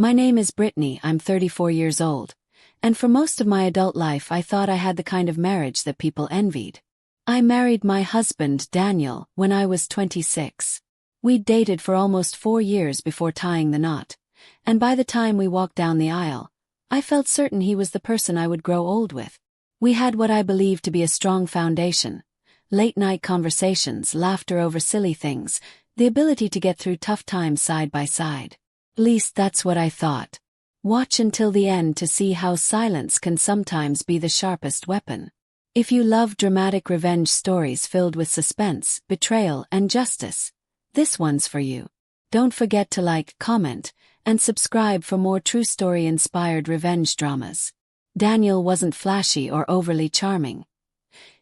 My name is Brittany, I'm 34 years old, and for most of my adult life I thought I had the kind of marriage that people envied. I married my husband, Daniel, when I was 26. We'd dated for almost 4 years before tying the knot, and by the time we walked down the aisle, I felt certain he was the person I would grow old with. We had what I believed to be a strong foundation: late-night conversations, laughter over silly things, the ability to get through tough times side by side. At least that's what I thought. Watch until the end to see how silence can sometimes be the sharpest weapon. If you love dramatic revenge stories filled with suspense, betrayal, and justice, this one's for you. Don't forget to like, comment, and subscribe for more true story-inspired revenge dramas. Daniel wasn't flashy or overly charming.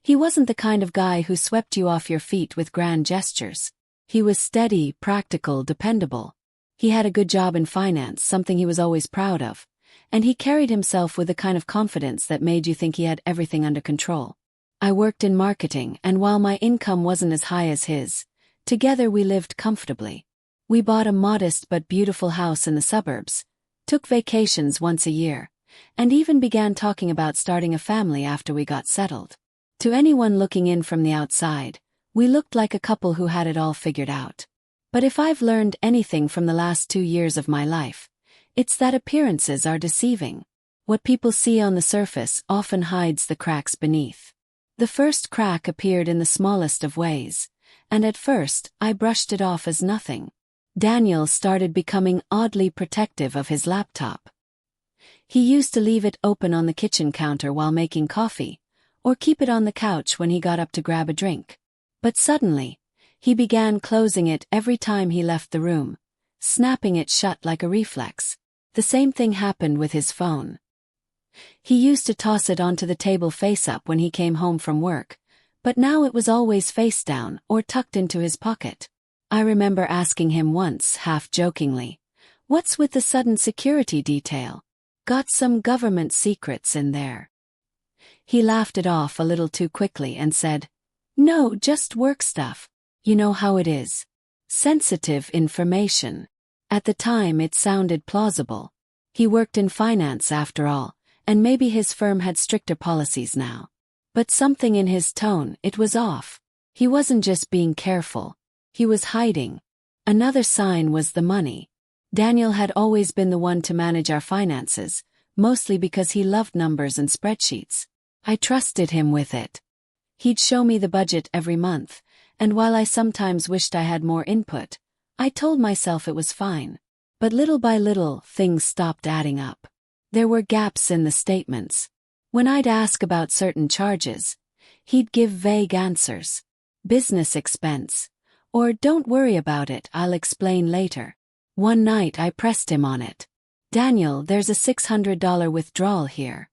He wasn't the kind of guy who swept you off your feet with grand gestures. He was steady, practical, dependable. He had a good job in finance, something he was always proud of, and he carried himself with the kind of confidence that made you think he had everything under control. I worked in marketing, and while my income wasn't as high as his, together we lived comfortably. We bought a modest but beautiful house in the suburbs, took vacations once a year, and even began talking about starting a family after we got settled. To anyone looking in from the outside, we looked like a couple who had it all figured out. But if I've learned anything from the last 2 years of my life, it's that appearances are deceiving. What people see on the surface often hides the cracks beneath. The first crack appeared in the smallest of ways, and at first I brushed it off as nothing. Daniel started becoming oddly protective of his laptop. He used to leave it open on the kitchen counter while making coffee, or keep it on the couch when he got up to grab a drink. But suddenly, he began closing it every time he left the room, snapping it shut like a reflex. The same thing happened with his phone. He used to toss it onto the table face up when he came home from work, but now it was always face down or tucked into his pocket. I remember asking him once, half-jokingly, "What's with the sudden security detail? Got some government secrets in there?" He laughed it off a little too quickly and said, "No, just work stuff. You know how it is. Sensitive information." At the time it sounded plausible. He worked in finance after all, and maybe his firm had stricter policies now. But something in his tone, it was off. He wasn't just being careful. He was hiding. Another sign was the money. Daniel had always been the one to manage our finances, mostly because he loved numbers and spreadsheets. I trusted him with it. He'd show me the budget every month, and while I sometimes wished I had more input, I told myself it was fine. But little by little, things stopped adding up. There were gaps in the statements. When I'd ask about certain charges, he'd give vague answers. Business expense. Or don't worry about it, I'll explain later. One night I pressed him on it. "Daniel, there's a $600 withdrawal here."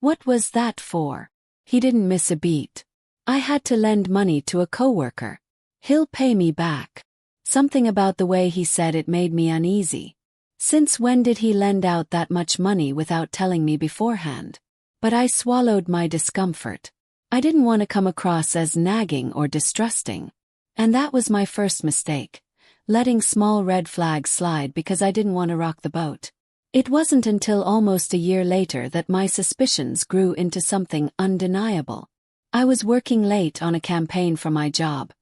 "What was that for?" He didn't miss a beat. "I had to lend money to a coworker. He'll pay me back." Something about the way he said it made me uneasy. Since when did he lend out that much money without telling me beforehand? But I swallowed my discomfort. I didn't want to come across as nagging or distrusting. And that was my first mistake, letting small red flags slide because I didn't want to rock the boat. It wasn't until almost a year later that my suspicions grew into something undeniable. I was working late on a campaign for my job,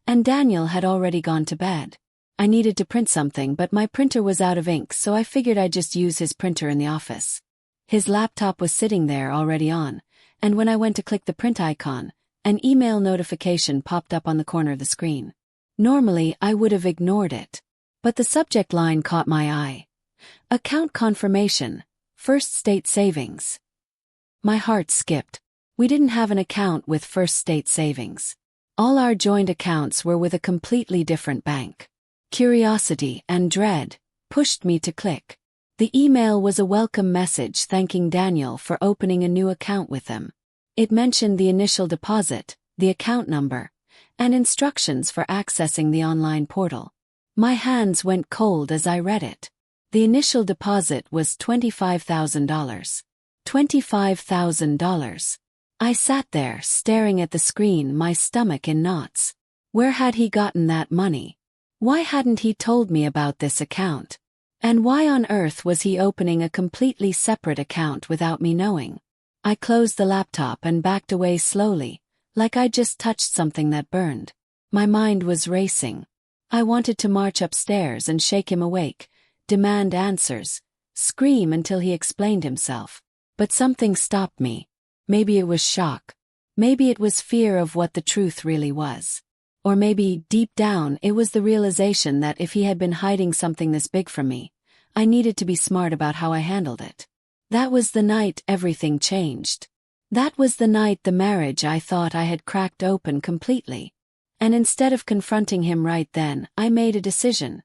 and Daniel had already gone to bed. I needed to print something, but my printer was out of ink, so I figured I'd just use his printer in the office. His laptop was sitting there already on, and when I went to click the print icon, an email notification popped up on the corner of the screen. Normally, I would have ignored it, but the subject line caught my eye. "Account confirmation, First State Savings." My heart skipped. We didn't have an account with First State Savings. All our joint accounts were with a completely different bank. Curiosity and dread pushed me to click. The email was a welcome message thanking Daniel for opening a new account with them. It mentioned the initial deposit, the account number, and instructions for accessing the online portal. My hands went cold as I read it. The initial deposit was $25,000. $25,000. I sat there staring at the screen, my stomach in knots. Where had he gotten that money? Why hadn't he told me about this account? And why on earth was he opening a completely separate account without me knowing? I closed the laptop and backed away slowly, like I'd just touched something that burned. My mind was racing. I wanted to march upstairs and shake him awake, demand answers, scream until he explained himself. But something stopped me. Maybe it was shock. Maybe it was fear of what the truth really was. Or maybe, deep down, it was the realization that if he had been hiding something this big from me, I needed to be smart about how I handled it. That was the night everything changed. That was the night the marriage I thought I had cracked open completely. And instead of confronting him right then, I made a decision.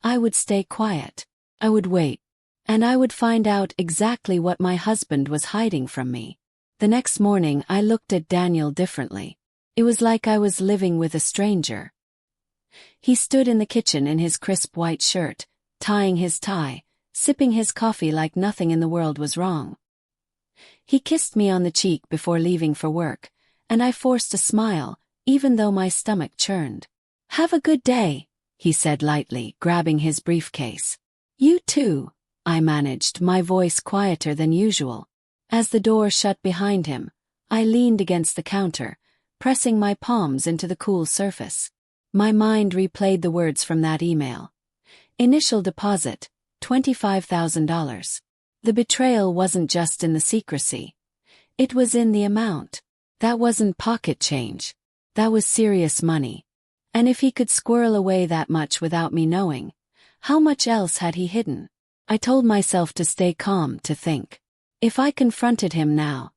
I would stay quiet. I would wait. And I would find out exactly what my husband was hiding from me. The next morning I looked at Daniel differently. It was like I was living with a stranger. He stood in the kitchen in his crisp white shirt, tying his tie, sipping his coffee like nothing in the world was wrong. He kissed me on the cheek before leaving for work, and I forced a smile, even though my stomach churned. "Have a good day," he said lightly, grabbing his briefcase. "You too," I managed, my voice quieter than usual. As the door shut behind him, I leaned against the counter, pressing my palms into the cool surface. My mind replayed the words from that email. Initial deposit, $25,000. The betrayal wasn't just in the secrecy. It was in the amount. That wasn't pocket change. That was serious money. And if he could squirrel away that much without me knowing, how much else had he hidden? I told myself to stay calm, to think. If I confronted him now,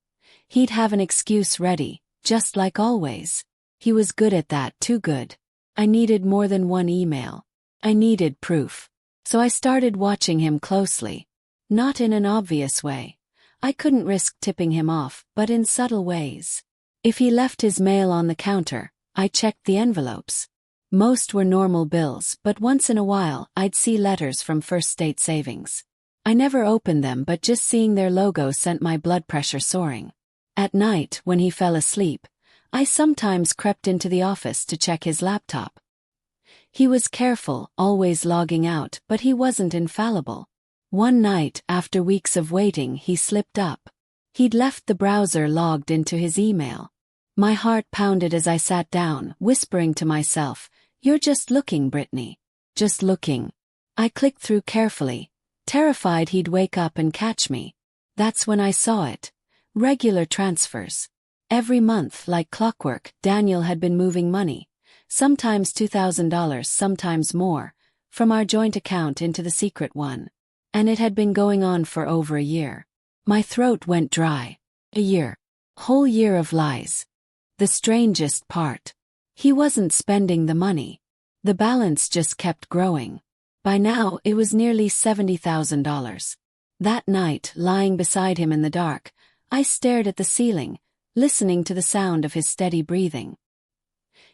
he'd have an excuse ready, just like always. He was good at that, too good. I needed more than one email. I needed proof. So I started watching him closely. Not in an obvious way. I couldn't risk tipping him off, but in subtle ways. If he left his mail on the counter, I checked the envelopes. Most were normal bills, but once in a while I'd see letters from First State Savings. I never opened them, but just seeing their logo sent my blood pressure soaring. At night, when he fell asleep, I sometimes crept into the office to check his laptop. He was careful, always logging out, but he wasn't infallible. One night, after weeks of waiting, he slipped up. He'd left the browser logged into his email. My heart pounded as I sat down, whispering to myself, "You're just looking, Brittany. Just looking." I clicked through carefully, terrified he'd wake up and catch me. That's when I saw it. Regular transfers. Every month, like clockwork, Daniel had been moving money, sometimes $2,000, sometimes more, from our joint account into the secret one. And it had been going on for over a year. My throat went dry. A year. Whole year of lies. The strangest part. He wasn't spending the money. The balance just kept growing. By now, it was nearly $70,000. That night, lying beside him in the dark, I stared at the ceiling, listening to the sound of his steady breathing.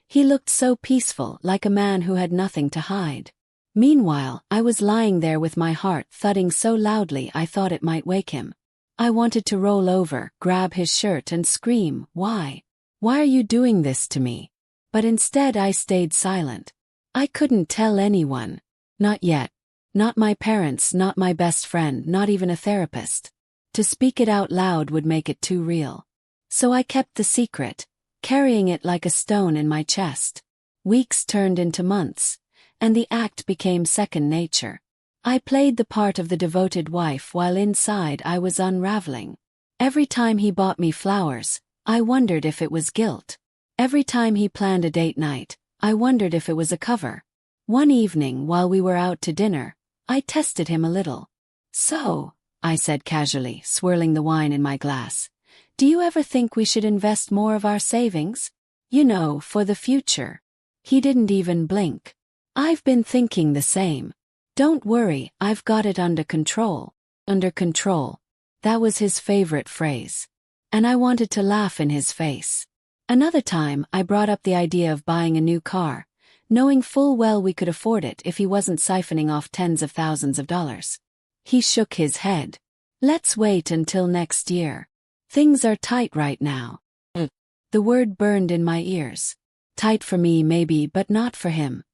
He looked so peaceful, like a man who had nothing to hide. Meanwhile, I was lying there with my heart thudding so loudly I thought it might wake him. I wanted to roll over, grab his shirt and scream, "Why? Why are you doing this to me?" But instead I stayed silent. I couldn't tell anyone. Not yet. Not my parents, not my best friend, not even a therapist. To speak it out loud would make it too real. So I kept the secret, carrying it like a stone in my chest. Weeks turned into months, and the act became second nature. I played the part of the devoted wife while inside I was unraveling. Every time he bought me flowers, I wondered if it was guilt. Every time he planned a date night, I wondered if it was a cover. One evening while we were out to dinner, I tested him a little. "So," I said casually, swirling the wine in my glass, "do you ever think we should invest more of our savings? You know, for the future." He didn't even blink. "I've been thinking the same. Don't worry, I've got it under control." Under control. That was his favorite phrase. And I wanted to laugh in his face. Another time, I brought up the idea of buying a new car, knowing full well we could afford it if he wasn't siphoning off tens of thousands of dollars. He shook his head. "Let's wait until next year. Things are tight right now." The word burned in my ears. Tight for me maybe, but not for him.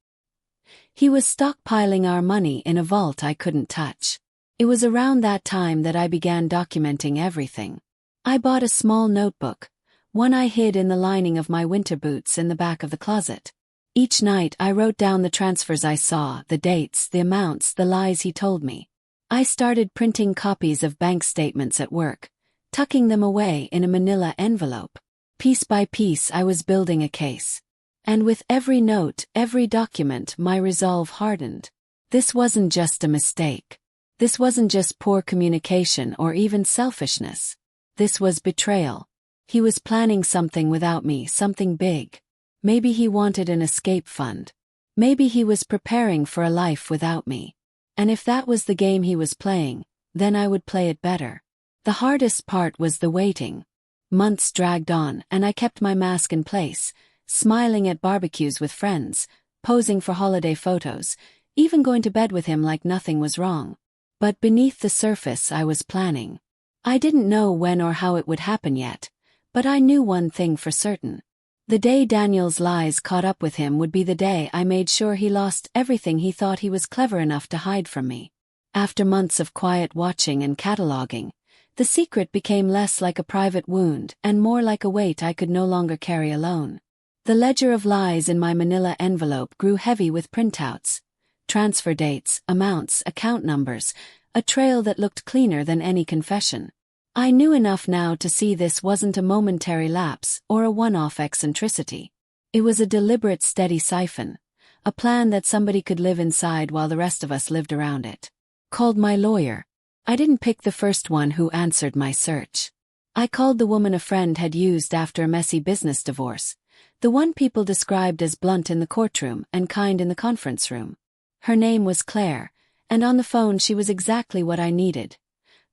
He was stockpiling our money in a vault I couldn't touch. It was around that time that I began documenting everything. I bought a small notebook, one I hid in the lining of my winter boots in the back of the closet. Each night I wrote down the transfers I saw, the dates, the amounts, the lies he told me. I started printing copies of bank statements at work, tucking them away in a manila envelope. Piece by piece I was building a case. And with every note, every document, my resolve hardened. This wasn't just a mistake. This wasn't just poor communication or even selfishness. This was betrayal. He was planning something without me, something big. Maybe he wanted an escape fund. Maybe he was preparing for a life without me. And if that was the game he was playing, then I would play it better. The hardest part was the waiting. Months dragged on, and I kept my mask in place, smiling at barbecues with friends, posing for holiday photos, even going to bed with him like nothing was wrong. But beneath the surface I was planning. I didn't know when or how it would happen yet, but I knew one thing for certain. The day Daniel's lies caught up with him would be the day I made sure he lost everything he thought he was clever enough to hide from me. After months of quiet watching and cataloging, the secret became less like a private wound and more like a weight I could no longer carry alone. The ledger of lies in my manila envelope grew heavy with printouts. Transfer dates, amounts, account numbers, a trail that looked cleaner than any confession. I knew enough now to see this wasn't a momentary lapse or a one-off eccentricity. It was a deliberate steady siphon, a plan that somebody could live inside while the rest of us lived around it. Called my lawyer. I didn't pick the first one who answered my search. I called the woman a friend had used after a messy business divorce, the one people described as blunt in the courtroom and kind in the conference room. Her name was Claire, and on the phone she was exactly what I needed.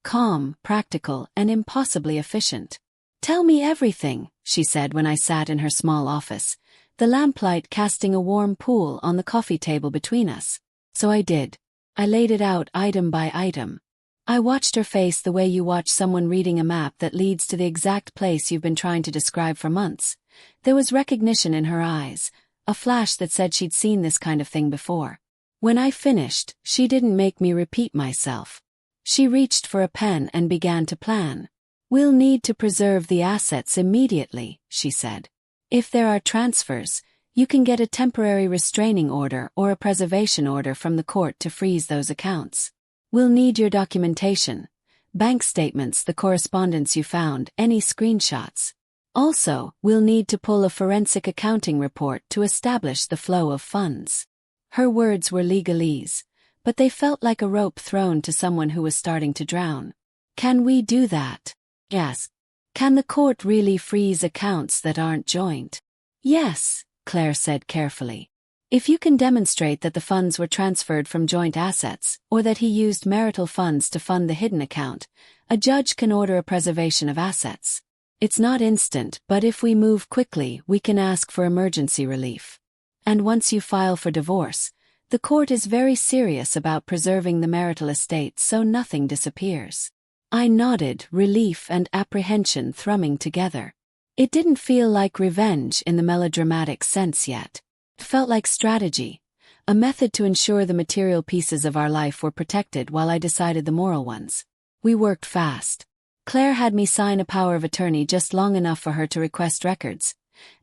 Calm, practical, and impossibly efficient. "Tell me everything," she said when I sat in her small office, the lamplight casting a warm pool on the coffee table between us. So I did. I laid it out item by item. I watched her face the way you watch someone reading a map that leads to the exact place you've been trying to describe for months. There was recognition in her eyes, a flash that said she'd seen this kind of thing before. When I finished, she didn't make me repeat myself. She reached for a pen and began to plan. "We'll need to preserve the assets immediately," she said. "If there are transfers, you can get a temporary restraining order or a preservation order from the court to freeze those accounts. We'll need your documentation, bank statements, the correspondence you found, any screenshots. Also, we'll need to pull a forensic accounting report to establish the flow of funds." Her words were legalese, but they felt like a rope thrown to someone who was starting to drown. "Can we do that?" "Yes." "Can the court really freeze accounts that aren't joint?" "Yes," Claire said carefully. "If you can demonstrate that the funds were transferred from joint assets, or that he used marital funds to fund the hidden account, a judge can order a preservation of assets. It's not instant, but if we move quickly, we can ask for emergency relief. And once you file for divorce, the court is very serious about preserving the marital estate so nothing disappears." I nodded, relief and apprehension thrumming together. It didn't feel like revenge in the melodramatic sense yet. It felt like strategy, a method to ensure the material pieces of our life were protected while I decided the moral ones. We worked fast. Claire had me sign a power of attorney just long enough for her to request records,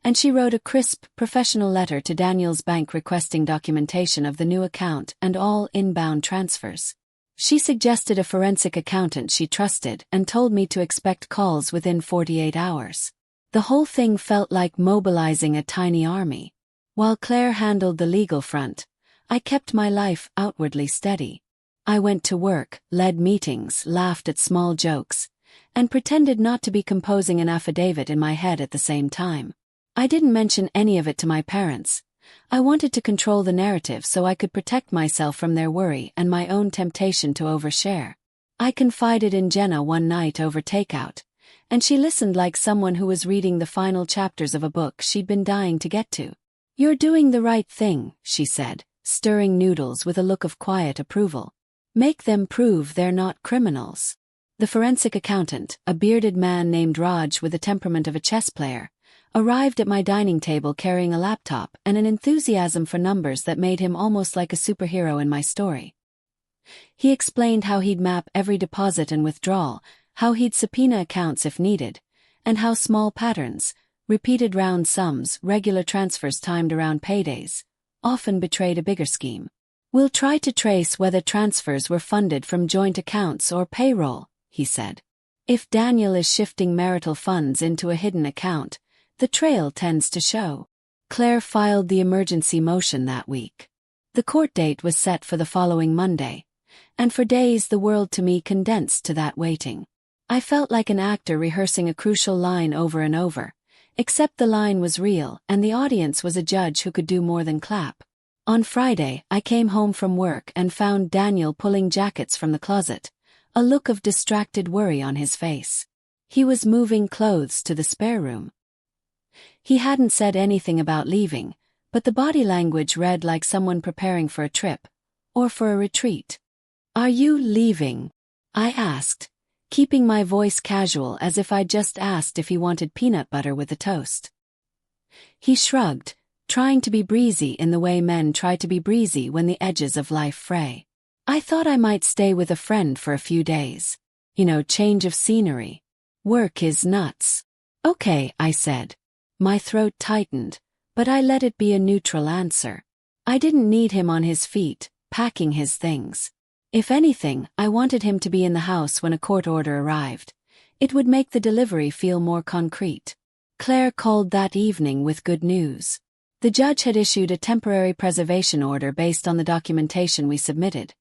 and she wrote a crisp, professional letter to Daniel's bank requesting documentation of the new account and all inbound transfers. She suggested a forensic accountant she trusted and told me to expect calls within 48 hours. The whole thing felt like mobilizing a tiny army. While Claire handled the legal front, I kept my life outwardly steady. I went to work, led meetings, laughed at small jokes, and pretended not to be composing an affidavit in my head at the same time. I didn't mention any of it to my parents. I wanted to control the narrative so I could protect myself from their worry and my own temptation to overshare. I confided in Jenna one night over takeout, and she listened like someone who was reading the final chapters of a book she'd been dying to get to. "You're doing the right thing," she said, stirring noodles with a look of quiet approval. "Make them prove they're not criminals." The forensic accountant, a bearded man named Raj with the temperament of a chess player, arrived at my dining table carrying a laptop and an enthusiasm for numbers that made him almost like a superhero in my story. He explained how he'd map every deposit and withdrawal, how he'd subpoena accounts if needed, and how small patterns, repeated round sums, regular transfers timed around paydays, often betrayed a bigger scheme. "We'll try to trace whether transfers were funded from joint accounts or payroll," he said. "If Daniel is shifting marital funds into a hidden account, the trail tends to show." Claire filed the emergency motion that week. The court date was set for the following Monday, and for days the world to me condensed to that waiting. I felt like an actor rehearsing a crucial line over and over, except the line was real and the audience was a judge who could do more than clap. On Friday, I came home from work and found Daniel pulling jackets from the closet, a look of distracted worry on his face. He was moving clothes to the spare room. He hadn't said anything about leaving, but the body language read like someone preparing for a trip, or for a retreat. "Are you leaving?" I asked, keeping my voice casual as if I'd just asked if he wanted peanut butter with the toast. He shrugged, trying to be breezy in the way men try to be breezy when the edges of life fray. "I thought I might stay with a friend for a few days. Change of scenery. Work is nuts." "Okay," I said. My throat tightened, but I let it be a neutral answer. I didn't need him on his feet, packing his things. If anything, I wanted him to be in the house when a court order arrived. It would make the delivery feel more concrete. Claire called that evening with good news. The judge had issued a temporary preservation order based on the documentation we submitted,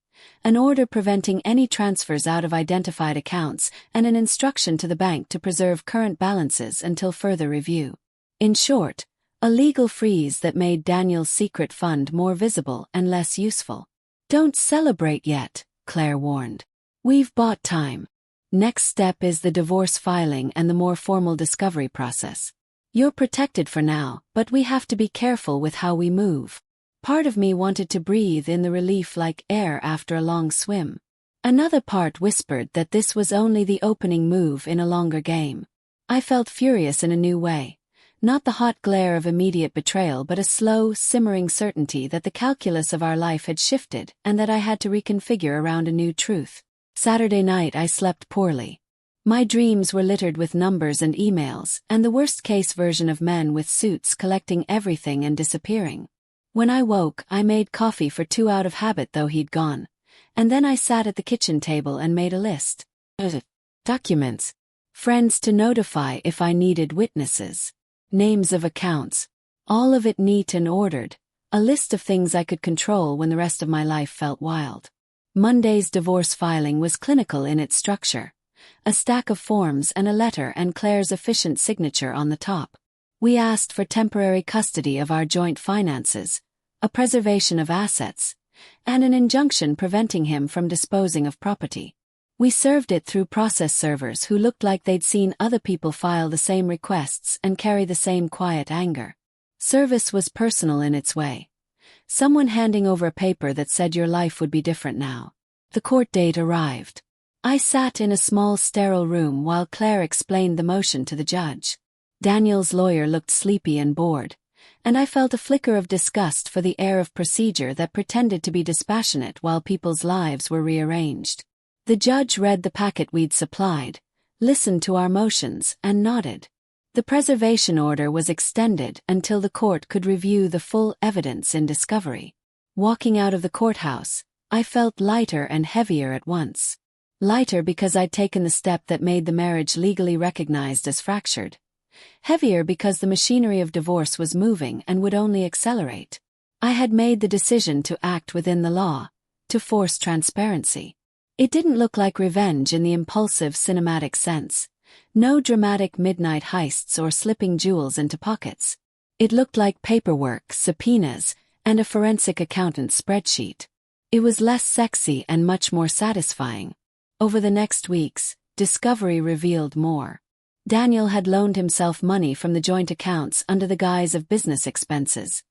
an order preventing any transfers out of identified accounts and an instruction to the bank to preserve current balances until further review. In short, a legal freeze that made Daniel's secret fund more visible and less useful. "Don't celebrate yet," Claire warned. "We've bought time. Next step is the divorce filing and the more formal discovery process. You're protected for now, but we have to be careful with how we move." Part of me wanted to breathe in the relief like air after a long swim. Another part whispered that this was only the opening move in a longer game. I felt furious in a new way. Not the hot glare of immediate betrayal but a slow, simmering certainty that the calculus of our life had shifted and that I had to reconfigure around a new truth. Saturday night I slept poorly. My dreams were littered with numbers and emails, and the worst-case version of men with suits collecting everything and disappearing. When I woke, I made coffee for 2 out of habit though he'd gone, and then I sat at the kitchen table and made a list. Documents. Friends to notify if I needed witnesses. Names of accounts. All of it neat and ordered, a list of things I could control when the rest of my life felt wild. Monday's divorce filing was clinical in its structure. A stack of forms and a letter and Claire's efficient signature on the top. We asked for temporary custody of our joint finances, a preservation of assets, and an injunction preventing him from disposing of property. We served it through process servers who looked like they'd seen other people file the same requests and carry the same quiet anger. Service was personal in its way. Someone handing over a paper that said your life would be different now. The court date arrived. I sat in a small sterile room while Claire explained the motion to the judge. Daniel's lawyer looked sleepy and bored, and I felt a flicker of disgust for the air of procedure that pretended to be dispassionate while people's lives were rearranged. The judge read the packet we'd supplied, listened to our motions, and nodded. The preservation order was extended until the court could review the full evidence in discovery. Walking out of the courthouse, I felt lighter and heavier at once. Lighter because I'd taken the step that made the marriage legally recognized as fractured. Heavier because the machinery of divorce was moving and would only accelerate. I had made the decision to act within the law, to force transparency. It didn't look like revenge in the impulsive cinematic sense. No dramatic midnight heists or slipping jewels into pockets. It looked like paperwork, subpoenas, and a forensic accountant's spreadsheet. It was less sexy and much more satisfying. Over the next weeks, discovery revealed more. Daniel had loaned himself money from the joint accounts under the guise of business expenses.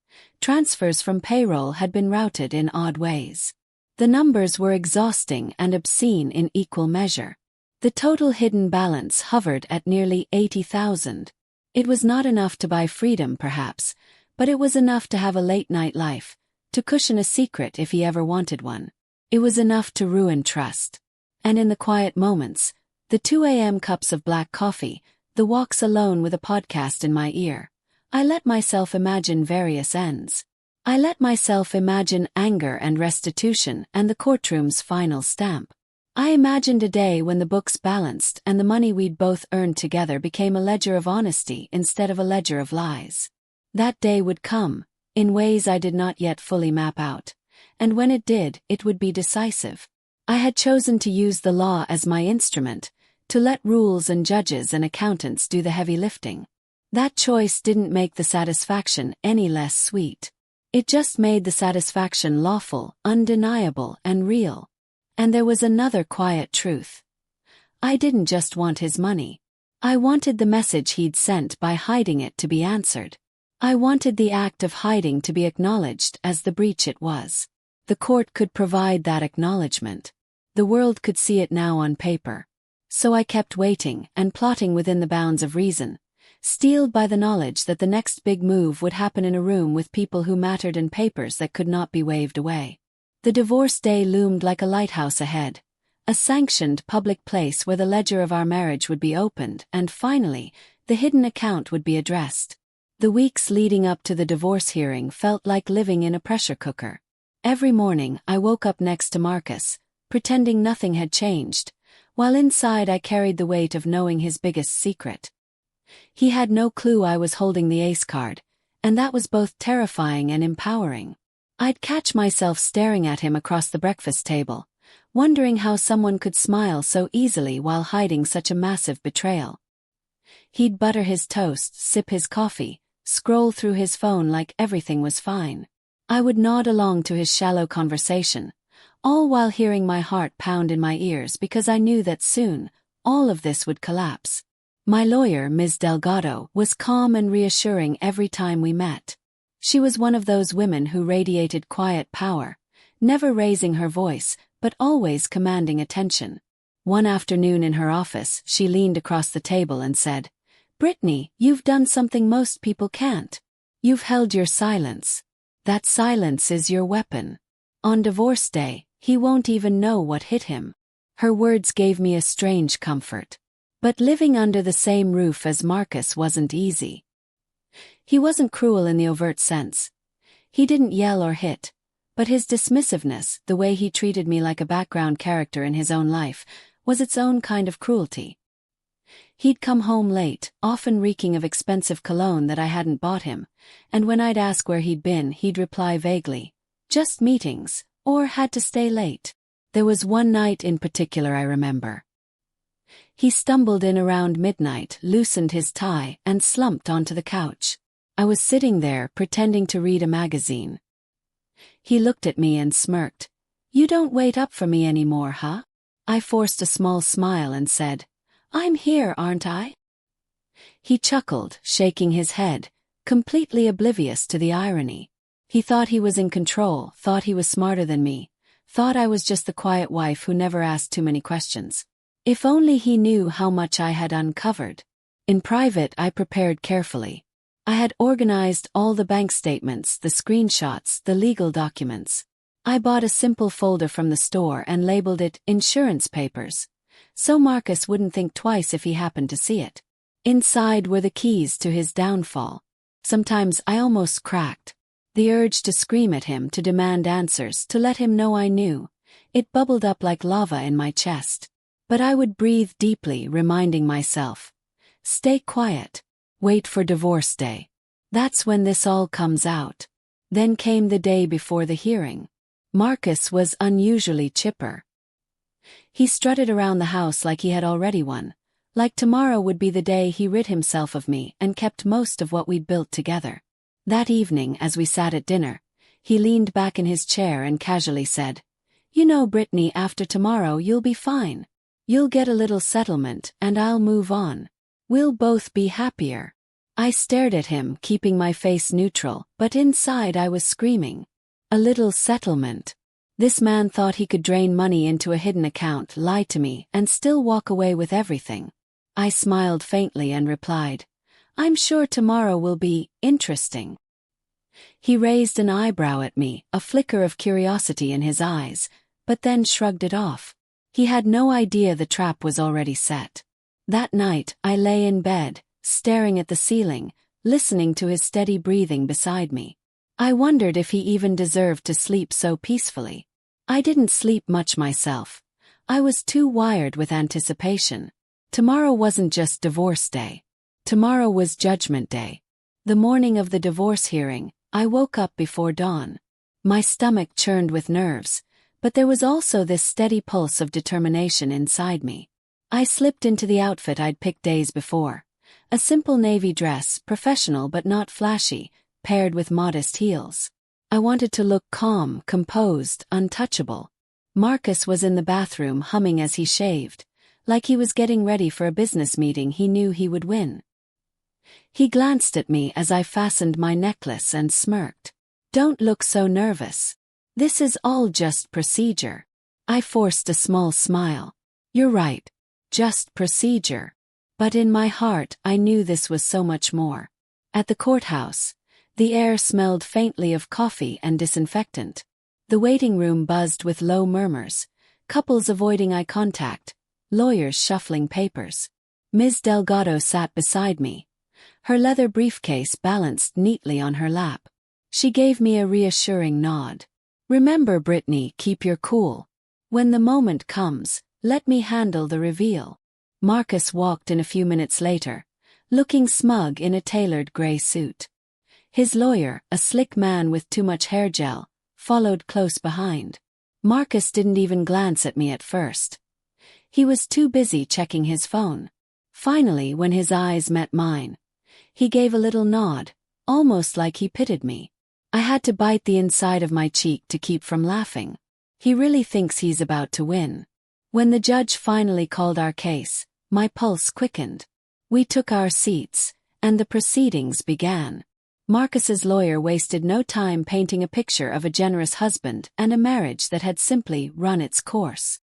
Transfers from payroll had been routed in odd ways. The numbers were exhausting and obscene in equal measure. The total hidden balance hovered at nearly $80,000. It was not enough to buy freedom, perhaps, but it was enough to have a late-night life, to cushion a secret if he ever wanted one. It was enough to ruin trust. And in the quiet moments, the 2 a.m. cups of black coffee, the walks alone with a podcast in my ear, I let myself imagine various ends. I let myself imagine anger and restitution and the courtroom's final stamp. I imagined a day when the books balanced and the money we'd both earned together became a ledger of honesty instead of a ledger of lies. That day would come, in ways I did not yet fully map out, and when it did, it would be decisive. I had chosen to use the law as my instrument, to let rules and judges and accountants do the heavy lifting. That choice didn't make the satisfaction any less sweet. It just made the satisfaction lawful, undeniable, and real. And there was another quiet truth. I didn't just want his money. I wanted the message he'd sent by hiding it to be answered. I wanted the act of hiding to be acknowledged as the breach it was. The court could provide that acknowledgement. The world could see it now on paper. So I kept waiting and plotting within the bounds of reason, steeled by the knowledge that the next big move would happen in a room with people who mattered and papers that could not be waved away. The divorce day loomed like a lighthouse ahead, a sanctioned public place where the ledger of our marriage would be opened and finally, the hidden account would be addressed. The weeks leading up to the divorce hearing felt like living in a pressure cooker. Every morning I woke up next to Marcus, pretending nothing had changed, while inside I carried the weight of knowing his biggest secret. He had no clue I was holding the ace card, and that was both terrifying and empowering. I'd catch myself staring at him across the breakfast table, wondering how someone could smile so easily while hiding such a massive betrayal. He'd butter his toast, sip his coffee, scroll through his phone like everything was fine. I would nod along to his shallow conversation, all while hearing my heart pound in my ears because I knew that soon, all of this would collapse. My lawyer, Ms. Delgado, was calm and reassuring every time we met. She was one of those women who radiated quiet power, never raising her voice, but always commanding attention. One afternoon in her office, she leaned across the table and said, "Brittany, you've done something most people can't. You've held your silence. That silence is your weapon. On divorce day, he won't even know what hit him." Her words gave me a strange comfort. But living under the same roof as Marcus wasn't easy. He wasn't cruel in the overt sense. He didn't yell or hit, but his dismissiveness, the way he treated me like a background character in his own life, was its own kind of cruelty. He'd come home late, often reeking of expensive cologne that I hadn't bought him, and when I'd ask where he'd been, he'd reply vaguely, "Just meetings," or "had to stay late." There was one night in particular I remember. He stumbled in around midnight, loosened his tie, and slumped onto the couch. I was sitting there, pretending to read a magazine. He looked at me and smirked. "You don't wait up for me anymore, huh?" I forced a small smile and said, "I'm here, aren't I?" He chuckled, shaking his head, completely oblivious to the irony. He thought he was in control, thought he was smarter than me, thought I was just the quiet wife who never asked too many questions. If only he knew how much I had uncovered. In private, I prepared carefully. I had organized all the bank statements, the screenshots, the legal documents. I bought a simple folder from the store and labeled it "insurance papers," so Marcus wouldn't think twice if he happened to see it. Inside were the keys to his downfall. Sometimes I almost cracked. The urge to scream at him, to demand answers, to let him know I knew. It bubbled up like lava in my chest. But I would breathe deeply, reminding myself, "Stay quiet. Wait for divorce day. That's when this all comes out." Then came the day before the hearing. Marcus was unusually chipper. He strutted around the house like he had already won, like tomorrow would be the day he rid himself of me and kept most of what we'd built together. That evening, as we sat at dinner, he leaned back in his chair and casually said, "You know, Brittany, after tomorrow you'll be fine. You'll get a little settlement, and I'll move on. We'll both be happier." I stared at him, keeping my face neutral, but inside I was screaming. A little settlement. This man thought he could drain money into a hidden account, lie to me, and still walk away with everything. I smiled faintly and replied, I'm sure tomorrow will be interesting. He raised an eyebrow at me, a flicker of curiosity in his eyes, but then shrugged it off. He had no idea the trap was already set. That night, I lay in bed, staring at the ceiling, listening to his steady breathing beside me. I wondered if he even deserved to sleep so peacefully. I didn't sleep much myself. I was too wired with anticipation. Tomorrow wasn't just divorce day. Tomorrow was judgment day. The morning of the divorce hearing, I woke up before dawn. My stomach churned with nerves, but there was also this steady pulse of determination inside me. I slipped into the outfit I'd picked days before. A simple navy dress, professional but not flashy, paired with modest heels. I wanted to look calm, composed, untouchable. Marcus was in the bathroom humming as he shaved, like he was getting ready for a business meeting he knew he would win. He glanced at me as I fastened my necklace and smirked. "Don't look so nervous. This is all just procedure." I forced a small smile. "You're right. Just procedure." But in my heart, I knew this was so much more. At the courthouse, the air smelled faintly of coffee and disinfectant. The waiting room buzzed with low murmurs, couples avoiding eye contact, lawyers shuffling papers. Ms. Delgado sat beside me, her leather briefcase balanced neatly on her lap. She gave me a reassuring nod. "Remember, Brittany, keep your cool. When the moment comes, let me handle the reveal." Marcus walked in a few minutes later, looking smug in a tailored gray suit. His lawyer, a slick man with too much hair gel, followed close behind. Marcus didn't even glance at me at first. He was too busy checking his phone. Finally, when his eyes met mine, he gave a little nod, almost like he pitied me. I had to bite the inside of my cheek to keep from laughing. He really thinks he's about to win. When the judge finally called our case, my pulse quickened. We took our seats, and the proceedings began. Marcus's lawyer wasted no time painting a picture of a generous husband and a marriage that had simply run its course.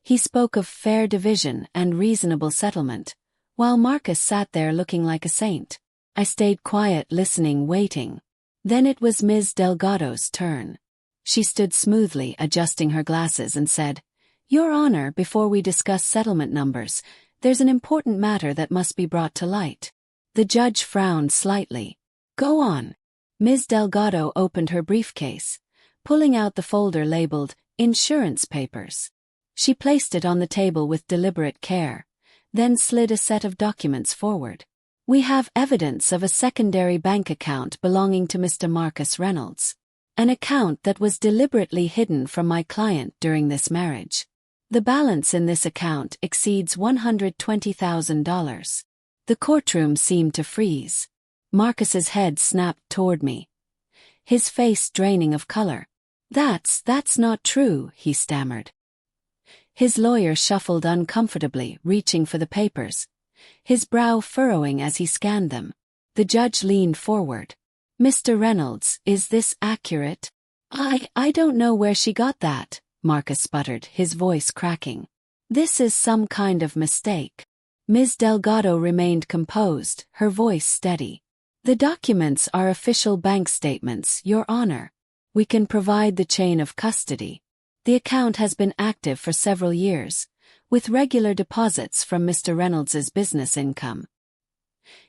He spoke of fair division and reasonable settlement, while Marcus sat there looking like a saint. I stayed quiet, listening, waiting. Then it was Ms. Delgado's turn. She stood smoothly, adjusting her glasses, and said, "Your Honor, before we discuss settlement numbers, there's an important matter that must be brought to light." The judge frowned slightly. "Go on." Ms. Delgado opened her briefcase, pulling out the folder labeled insurance papers. She placed it on the table with deliberate care, then slid a set of documents forward. "We have evidence of a secondary bank account belonging to Mr. Marcus Reynolds. An account that was deliberately hidden from my client during this marriage. The balance in this account exceeds $120,000. The courtroom seemed to freeze. Marcus's head snapped toward me, his face draining of color. That's not true," he stammered. His lawyer shuffled uncomfortably, reaching for the papers, his brow furrowing as he scanned them. The judge leaned forward. "Mr. Reynolds, is this accurate?" I don't know where she got that," Marcus sputtered, his voice cracking. "This is some kind of mistake." Ms. Delgado remained composed, her voice steady. "The documents are official bank statements, Your Honor. We can provide the chain of custody. The account has been active for several years, with regular deposits from Mr. Reynolds's business income.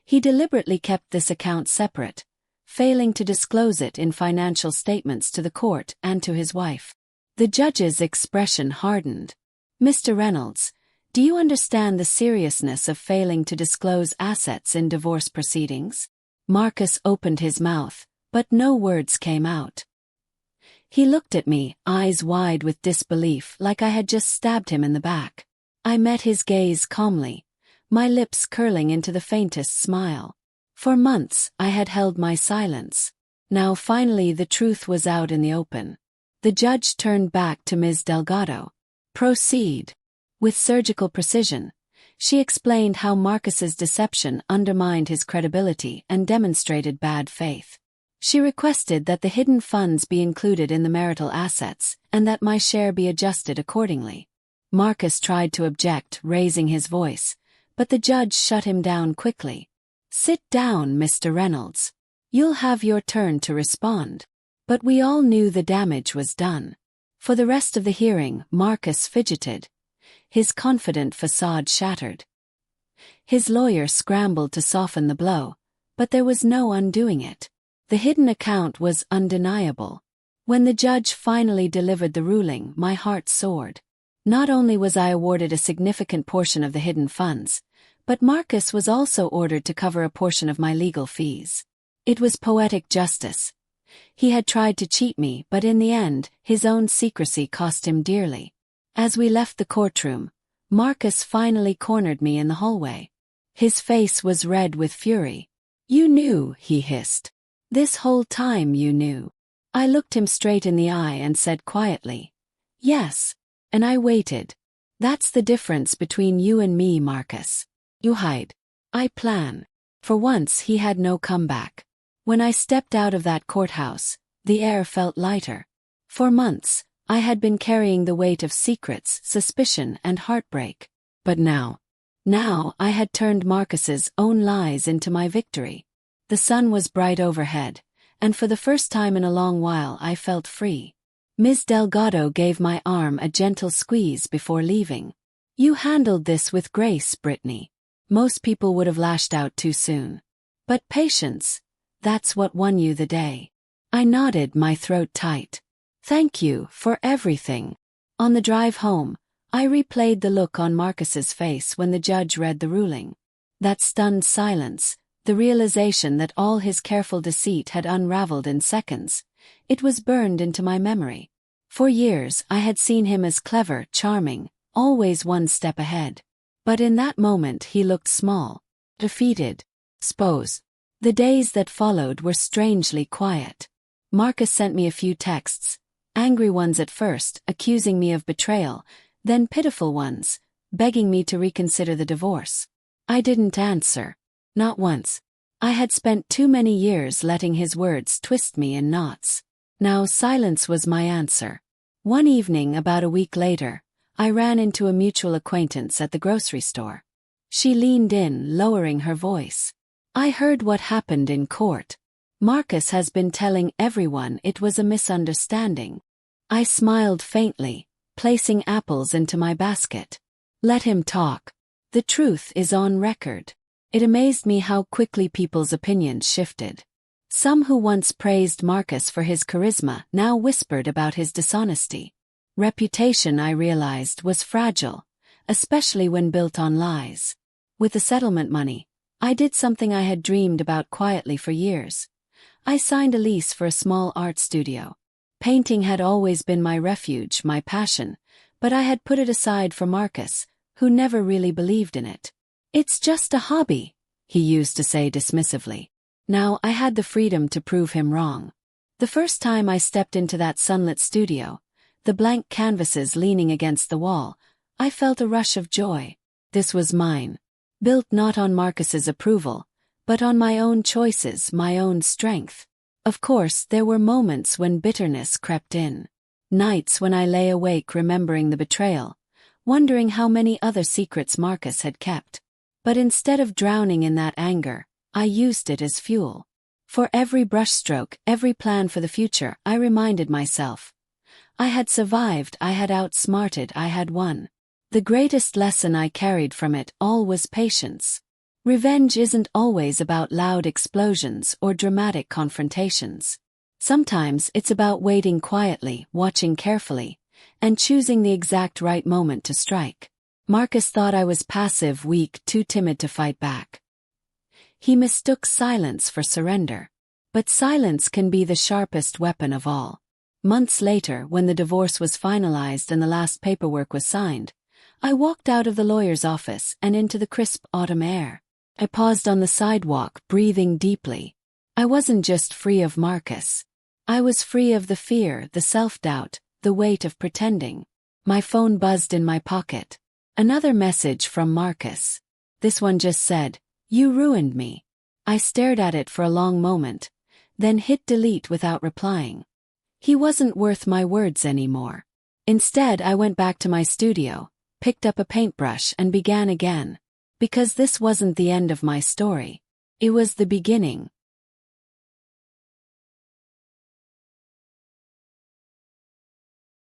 He deliberately kept this account separate, failing to disclose it in financial statements to the court and to his wife." The judge's expression hardened. "Mr. Reynolds, do you understand the seriousness of failing to disclose assets in divorce proceedings?" Marcus opened his mouth, but no words came out. He looked at me, eyes wide with disbelief, like I had just stabbed him in the back. I met his gaze calmly, my lips curling into the faintest smile. For months, I had held my silence. Now finally the truth was out in the open. The judge turned back to Ms. Delgado. "Proceed." With surgical precision, she explained how Marcus's deception undermined his credibility and demonstrated bad faith. She requested that the hidden funds be included in the marital assets and that my share be adjusted accordingly. Marcus tried to object, raising his voice, but the judge shut him down quickly. "Sit down, Mr. Reynolds. You'll have your turn to respond." But we all knew the damage was done. For the rest of the hearing, Marcus fidgeted, his confident facade shattered. His lawyer scrambled to soften the blow, but there was no undoing it. The hidden account was undeniable. When the judge finally delivered the ruling, my heart soared. Not only was I awarded a significant portion of the hidden funds, but Marcus was also ordered to cover a portion of my legal fees. It was poetic justice. He had tried to cheat me, but in the end, his own secrecy cost him dearly. As we left the courtroom, Marcus finally cornered me in the hallway. His face was red with fury. "You knew," he hissed. "This whole time you knew." I looked him straight in the eye and said quietly, "Yes." And I waited. "That's the difference between you and me, Marcus. You hide. I plan." For once he had no comeback. When I stepped out of that courthouse, the air felt lighter. For months, I had been carrying the weight of secrets, suspicion, and heartbreak. But now I had turned Marcus's own lies into my victory. The sun was bright overhead, and for the first time in a long while I felt free. Ms. Delgado gave my arm a gentle squeeze before leaving. "You handled this with grace, Brittany. Most people would have lashed out too soon. But patience, that's what won you the day." I nodded, my throat tight. "Thank you for everything." On the drive home, I replayed the look on Marcus's face when the judge read the ruling. That stunned silence, the realization that all his careful deceit had unraveled in seconds, it was burned into my memory. For years I had seen him as clever, charming, always one step ahead. But in that moment he looked small, defeated. Suppose. The days that followed were strangely quiet. Marcus sent me a few texts, angry ones at first, accusing me of betrayal, then pitiful ones, begging me to reconsider the divorce. I didn't answer. Not once. I had spent too many years letting his words twist me in knots. Now silence was my answer. One evening about a week later, I ran into a mutual acquaintance at the grocery store. She leaned in, lowering her voice. "I heard what happened in court. Marcus has been telling everyone it was a misunderstanding." I smiled faintly, placing apples into my basket. "Let him talk. The truth is on record." It amazed me how quickly people's opinions shifted. Some who once praised Marcus for his charisma now whispered about his dishonesty. Reputation, I realized, was fragile, especially when built on lies. With the settlement money, I did something I had dreamed about quietly for years. I signed a lease for a small art studio. Painting had always been my refuge, my passion, but I had put it aside for Marcus, who never really believed in it. "It's just a hobby," he used to say dismissively. Now I had the freedom to prove him wrong. The first time I stepped into that sunlit studio, the blank canvases leaning against the wall, I felt a rush of joy. This was mine. Built not on Marcus's approval, but on my own choices, my own strength. Of course, there were moments when bitterness crept in. Nights when I lay awake remembering the betrayal, wondering how many other secrets Marcus had kept. But instead of drowning in that anger, I used it as fuel. For every brushstroke, every plan for the future, I reminded myself. I had survived, I had outsmarted, I had won. The greatest lesson I carried from it all was patience. Revenge isn't always about loud explosions or dramatic confrontations. Sometimes it's about waiting quietly, watching carefully, and choosing the exact right moment to strike. Marcus thought I was passive, weak, too timid to fight back. He mistook silence for surrender. But silence can be the sharpest weapon of all. Months later, when the divorce was finalized and the last paperwork was signed, I walked out of the lawyer's office and into the crisp autumn air. I paused on the sidewalk, breathing deeply. I wasn't just free of Marcus. I was free of the fear, the self-doubt, the weight of pretending. My phone buzzed in my pocket. Another message from Marcus. This one just said, "You ruined me." I stared at it for a long moment, then hit delete without replying. He wasn't worth my words anymore. Instead, I went back to my studio, picked up a paintbrush and began again. Because this wasn't the end of my story. It was the beginning,